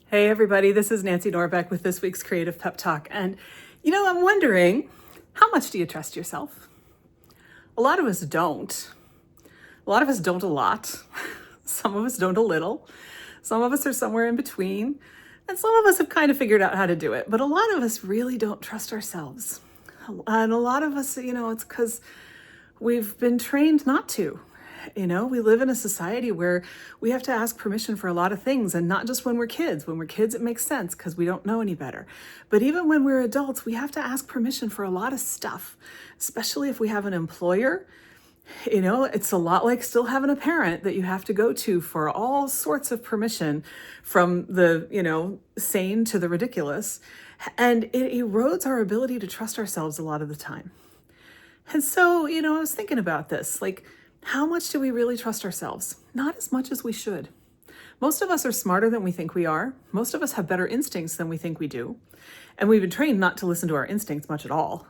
Hey everybody, this is Nancy Norbeck with this week's Creative Pep Talk. And I'm wondering, how much do you trust yourself? A lot of us don't. A lot of us don't a lot. Some of us don't a little. Some of us are somewhere in between. And some of us have kind of figured out how to do it. But a lot of us really don't trust ourselves. And a lot of us, it's because we've been trained not to. We live in a society where we have to ask permission for a lot of things, and not just when we're kids. When we're kids, it makes sense because we don't know any better. But even when we're adults, we have to ask permission for a lot of stuff, especially if we have an employer. It's a lot like still having a parent that you have to go to for all sorts of permission, from the, sane to the ridiculous. And it erodes our ability to trust ourselves a lot of the time. And so, I was thinking about this, like, how much do we really trust ourselves? Not as much as we should. Most of us are smarter than we think we are. Most of us have better instincts than we think we do. And we've been trained not to listen to our instincts much at all.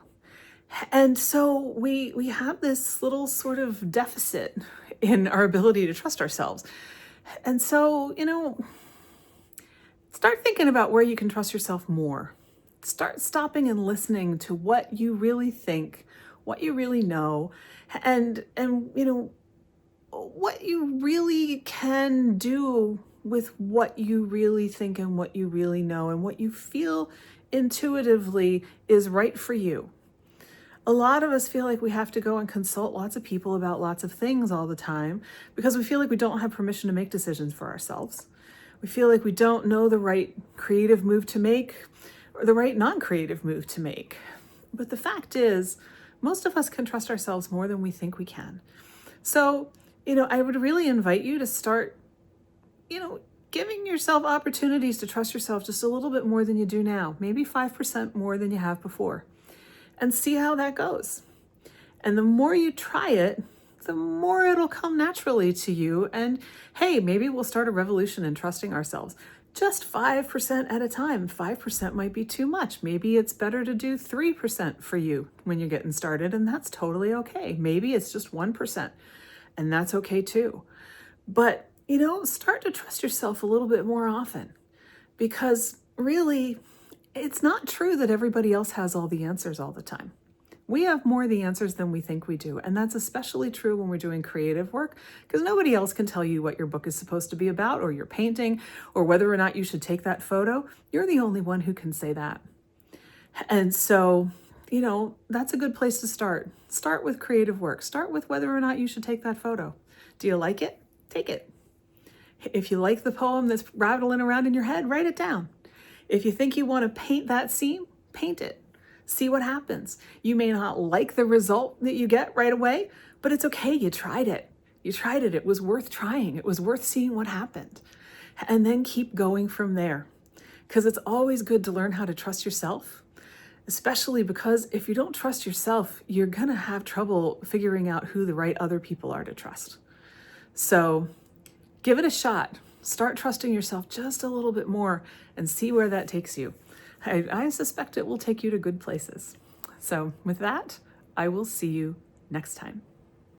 And so we have this little sort of deficit in our ability to trust ourselves. And so, start thinking about where you can trust yourself more. Start stopping and listening to what you really think, what you really know, and what you really can do with what you really think and what you really know and what you feel intuitively is right for you. A lot of us feel like we have to go and consult lots of people about lots of things all the time because we feel like we don't have permission to make decisions for ourselves. We feel like we don't know the right creative move to make or the right non-creative move to make. But the fact is, most of us can trust ourselves more than we think we can. So, I would really invite you to start, giving yourself opportunities to trust yourself just a little bit more than you do now, maybe 5% more than you have before, and see how that goes. And the more you try it, the more it'll come naturally to you. And hey, maybe we'll start a revolution in trusting ourselves. Just 5% at a time. 5% might be too much. Maybe it's better to do 3% for you when you're getting started, and that's totally okay. Maybe it's just 1%, and that's okay too. But, start to trust yourself a little bit more often, because really, it's not true that everybody else has all the answers all the time. We have more of the answers than we think we do. And that's especially true when we're doing creative work, because nobody else can tell you what your book is supposed to be about, or your painting, or whether or not you should take that photo. You're the only one who can say that. And so, that's a good place to start. Start with creative work. Start with whether or not you should take that photo. Do you like it? Take it. If you like the poem that's rattling around in your head, write it down. If you think you want to paint that scene, paint it. See what happens. You may not like the result that you get right away, but it's okay. You tried it. It was worth trying. It was worth seeing what happened. And then keep going from there. Because it's always good to learn how to trust yourself, especially because if you don't trust yourself, you're going to have trouble figuring out who the right other people are to trust. So give it a shot. Start trusting yourself just a little bit more and see where that takes you. I suspect it will take you to good places. So with that, I will see you next time.